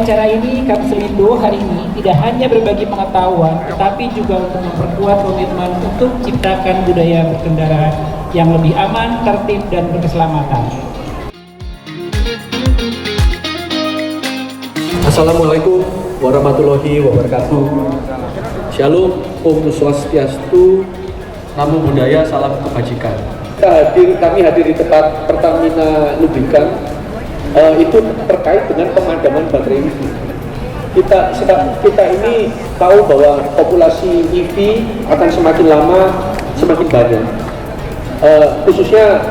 acara ini, Kapselindo hari ini tidak hanya berbagi pengetahuan, tetapi juga untuk memperkuat komitmen untuk ciptakan budaya berkendara yang lebih aman, tertib, dan berkeselamatan. Assalamualaikum warahmatullahi wabarakatuh. Shalom, Om Swastiastu, Namo Buddhaya, salam kebajikan. Kami hadir di tempat Pertamina Lubrikan. Itu terkait dengan pemadaman baterai EV. Kita ini tahu bahwa populasi EV akan semakin lama semakin banyak. Khususnya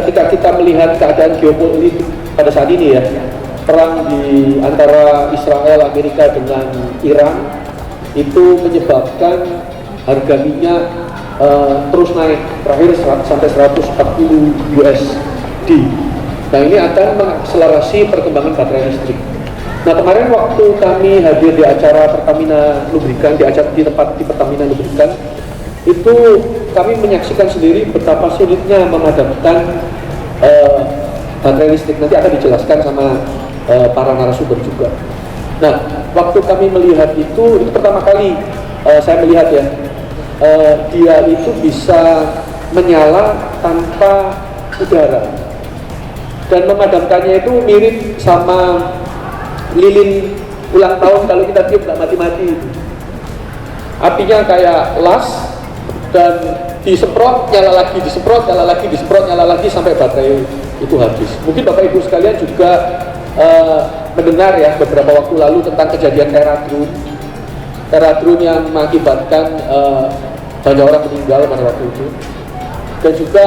ketika kita melihat keadaan geopolitik pada saat ini ya, perang di antara Israel, Amerika dengan Iran itu menyebabkan harga minyak terus naik, terakhir sampai 140 USD. Nah, ini akan mengakselerasi perkembangan baterai listrik. Nah, kemarin waktu kami hadir di acara Pertamina Lubrikan, di tempat di Pertamina Lubrikan, itu kami menyaksikan sendiri betapa sulitnya memadamkan baterai listrik. Nanti akan dijelaskan sama para narasumber juga. Nah, waktu kami melihat itu pertama kali saya melihat ya, dia itu bisa menyala tanpa udara. Dan memadamkannya itu mirip sama lilin ulang tahun kalau kita tiup nggak mati-mati. Apinya kayak las dan disemprot, nyala lagi, disemprot, nyala lagi, disemprot, nyala lagi sampai baterai itu habis. Mungkin Bapak Ibu sekalian juga mendengar ya beberapa waktu lalu tentang kejadian Teradrun yang mengakibatkan banyak orang meninggal pada waktu itu. Dan juga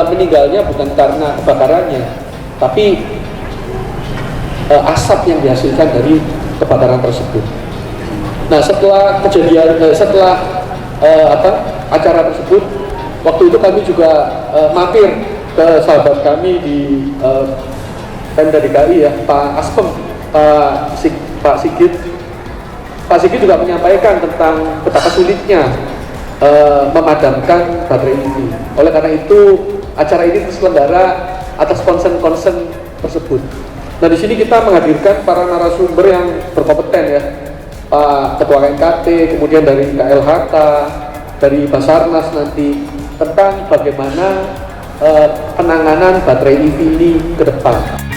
meninggalnya bukan karena kebakarannya, tapi asap yang dihasilkan dari kebakaran tersebut. Nah, setelah acara tersebut, waktu itu kami juga mampir ke sahabat kami di Pemda DKI ya, Pak Aspem, Pak Sigit. Pak Sigit juga menyampaikan tentang betapa sulitnya memadamkan baterai ini. Oleh karena itu, acara ini terselenggara atas concern tersebut. Nah, di sini kita menghadirkan para narasumber yang berkompeten ya, Pak Ketua KNKT, kemudian dari KLHK, dari Basarnas nanti, tentang bagaimana penanganan baterai EV ini ke depan.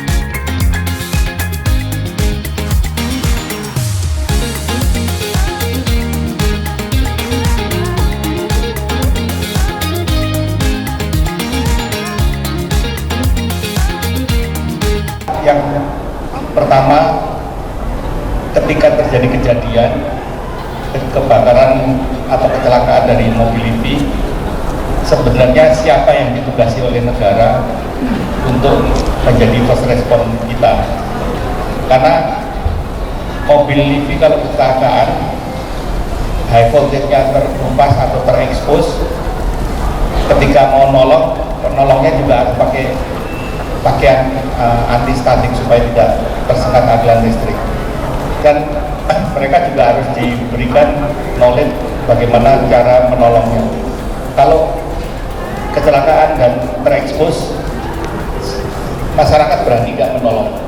Yang pertama, ketika terjadi kejadian kebakaran atau kecelakaan dari mobil EV, sebenarnya siapa yang ditugasi oleh negara untuk menjadi first respon kita? Karena mobil EV kalau kecelakaan, high voltage-nya terhempas atau terekspos, ketika mau nolongnya juga harus pakai pakaian anti statik supaya tidak tersengat aliran listrik. Dan mereka juga harus diberikan knowledge bagaimana cara menolongnya. Kalau kecelakaan dan terekspos, masyarakat berani nggak menolong.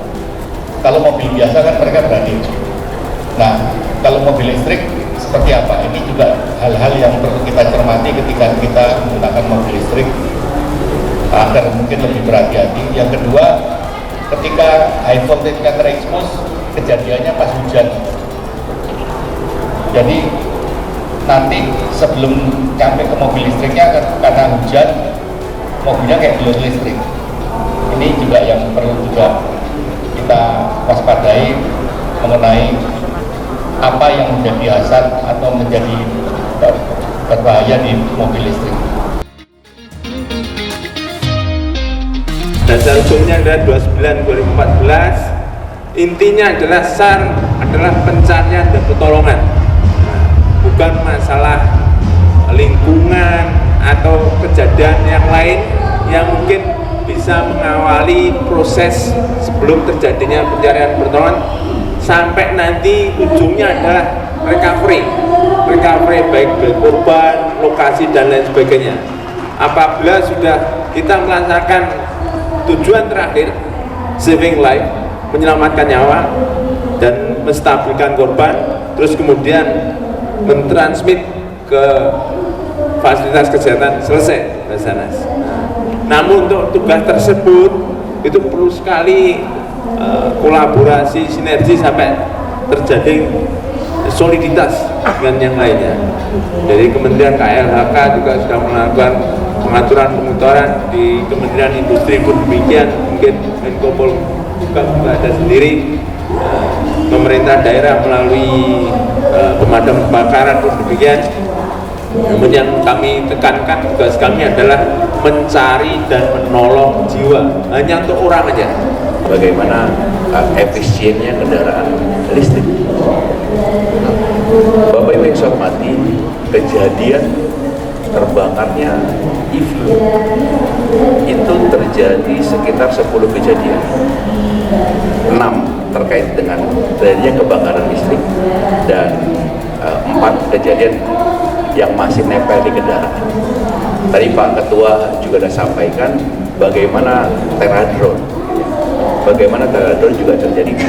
Kalau mobil biasa kan mereka berani. Nah, kalau mobil listrik seperti apa? Ini juga hal-hal yang perlu kita cermati ketika kita menggunakan mobil listrik, agar mungkin lebih berhati-hati. Yang kedua, ketika high voltage-nya terekspos, kejadiannya pas hujan. Jadi nanti sebelum sampai ke mobil listriknya, karena hujan, mobilnya kayak belum listrik. Ini juga yang perlu juga kita waspadai mengenai apa yang menjadi hazard atau menjadi berbahaya di mobil listrik. Dasar hukumnya adalah 29/2014. Intinya adalah SAR adalah pencarian dan pertolongan, bukan masalah lingkungan atau kejadian yang lain yang mungkin bisa mengawali proses sebelum terjadinya pencarian pertolongan sampai nanti ujungnya adalah recovery baik dari korban, lokasi dan lain sebagainya. Apabila sudah kita melaksanakan tujuan terakhir saving life, menyelamatkan nyawa dan menstabilkan korban, terus kemudian mentransmit ke fasilitas kesehatan, selesai Basarnas. Namun untuk tugas tersebut itu perlu sekali kolaborasi, sinergi sampai terjadi soliditas dengan yang lainnya. Jadi Kementerian KLHK juga sudah melakukan pengaturan di Kementerian Industri pun demikian, mungkin Menko juga ada sendiri, pemerintah daerah melalui pemadam kebakaran pun demikian. Namun yang kami tekankan tugas kami adalah mencari dan menolong jiwa, hanya untuk orang aja. Bagaimana efisiennya kendaraan listrik. Bapak Ibu yang saya hormati, kejadian terbakarnya EV itu terjadi sekitar 10 kejadian, 6 terkait dengan terjadinya kebakaran listrik dan 4 kejadian yang masih nempel di kendaraan. Tadi Pak Ketua juga sudah sampaikan bagaimana teradron juga terjadi di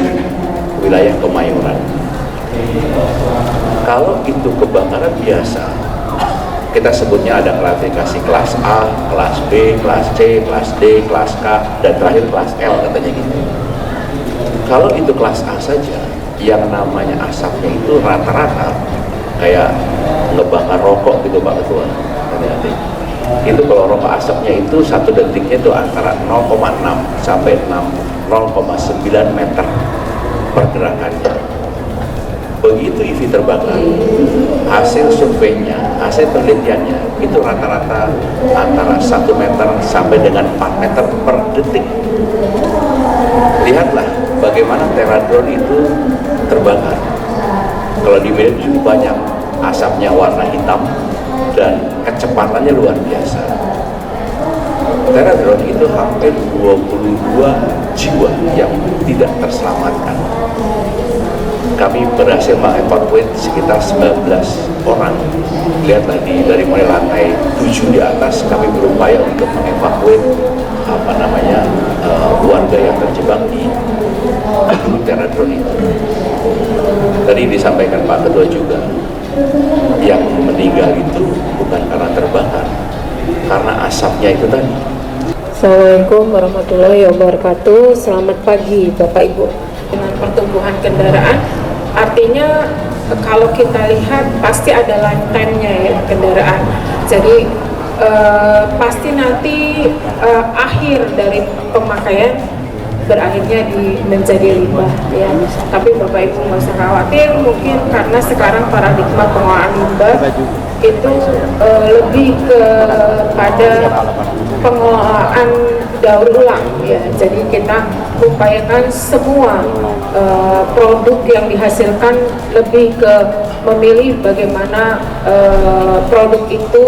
wilayah Kemayoran. Kalau itu kebakaran biasa, kita sebutnya ada klasifikasi kelas A, kelas B, kelas C, kelas D, kelas K, dan terakhir kelas L katanya gitu. Kalau itu kelas A saja, yang namanya asapnya itu rata-rata kayak ngebakar rokok gitu Pak Ketua. Hati-hati. Itu kalau rokok asapnya itu 1 detiknya itu antara 0,6 sampai 0,9 meter pergerakannya. Begitu EV terbakar, hasil surveinya, hasil penelitiannya itu rata-rata antara 1 meter sampai dengan 4 meter per detik. Lihatlah bagaimana teradron itu terbakar. Kalau di Medan cukup banyak, asapnya warna hitam dan kecepatannya luar biasa. Teradron itu hampir 22 jiwa yang tidak terselamatkan. Kami berhasil mengevakuasi sekitar 19 orang. Lihatlah dari mulai lantai 7 di atas kami berupaya untuk mengevakuasi warga yang terjebak di teradron itu. Tadi disampaikan Pak Ketua juga, yang meninggal itu bukan karena terbakar, karena asapnya itu tadi. Assalamualaikum warahmatullahi wabarakatuh. Selamat pagi Bapak Ibu. Dengan pertumbuhan kendaraan, artinya kalau kita lihat pasti ada lifetime-nya ya kendaraan. Jadi pasti nanti akhir dari pemakaian berakhirnya menjadi limbah ya. Tapi Bapak Ibu nggak usah khawatir, mungkin karena sekarang paradigma pengelolaan limbah itu lebih kepada pengelolaan daur ulang ya. Jadi kita upayakan semua produk yang dihasilkan lebih ke memilih bagaimana produk itu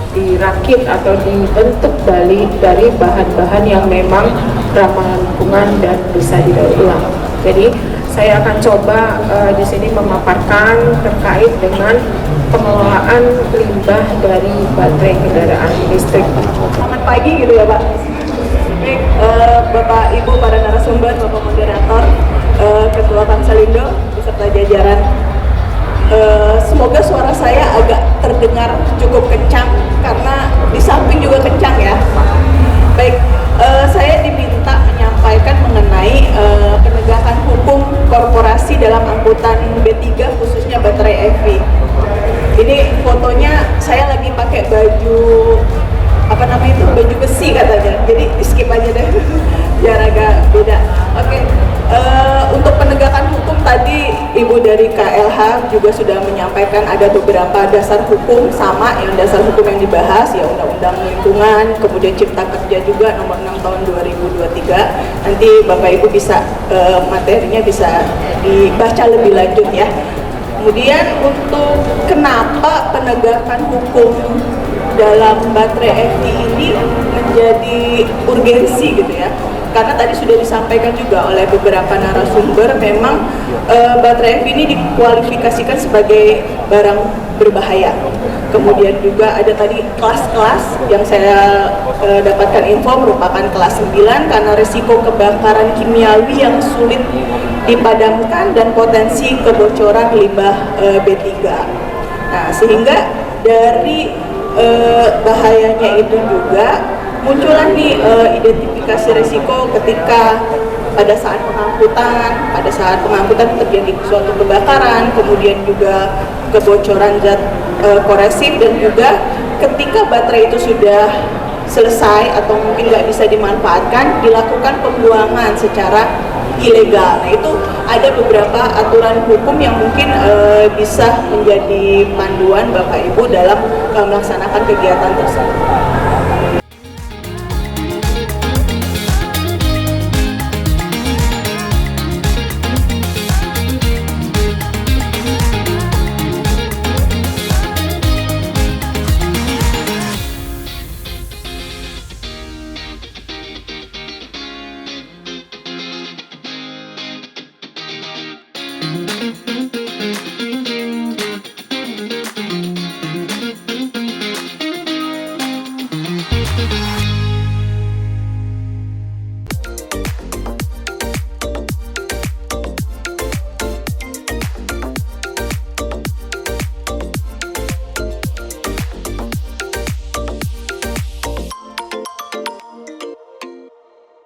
dirakit atau dibentuk balik dari bahan-bahan yang memang ramah lingkungan dan bisa didaur ulang. Jadi saya akan coba di sini memaparkan terkait dengan pengelolaan limbah dari baterai kendaraan listrik. Selamat pagi gitu ya Pak. Baik, Bapak Ibu para narasumber, Bapak moderator, Ketua Kamsalindo beserta jajaran. Semoga suara saya agak terdengar cukup kencang karena di samping juga kencang ya. Baik, saya diminta menyampaikan mengenai penegakan hukum korporasi dalam angkutan B3 khususnya baterai EV. Ini fotonya saya lagi pakai baju baju besi katanya, jadi di skip aja deh biar agak beda. Oke. Untuk penegakan hukum tadi Ibu dari KLH juga sudah menyampaikan ada beberapa dasar hukum sama yang dasar hukum yang dibahas ya, Undang-Undang Lingkungan, kemudian Cipta Kerja juga nomor 6 tahun 2023. Nanti Bapak Ibu bisa materinya bisa dibaca lebih lanjut ya. Kemudian untuk kenapa penegakan hukum dalam baterai EV ini menjadi urgensi gitu ya. Karena tadi sudah disampaikan juga oleh beberapa narasumber, memang baterai EV ini dikualifikasikan sebagai barang berbahaya. Kemudian juga ada tadi kelas-kelas yang saya dapatkan info merupakan kelas 9 karena risiko kebakaran kimiawi yang sulit dipadamkan dan potensi kebocoran limbah B3. Nah, sehingga dari bahayanya itu juga munculan nih identifikasi risiko ketika pada saat pengangkutan terjadi suatu kebakaran, kemudian juga kebocoran zat koresif, dan juga ketika baterai itu sudah selesai atau mungkin nggak bisa dimanfaatkan, dilakukan pembuangan secara ilegal. Nah, itu ada beberapa aturan hukum yang mungkin bisa menjadi panduan Bapak Ibu dalam melaksanakan kegiatan tersebut.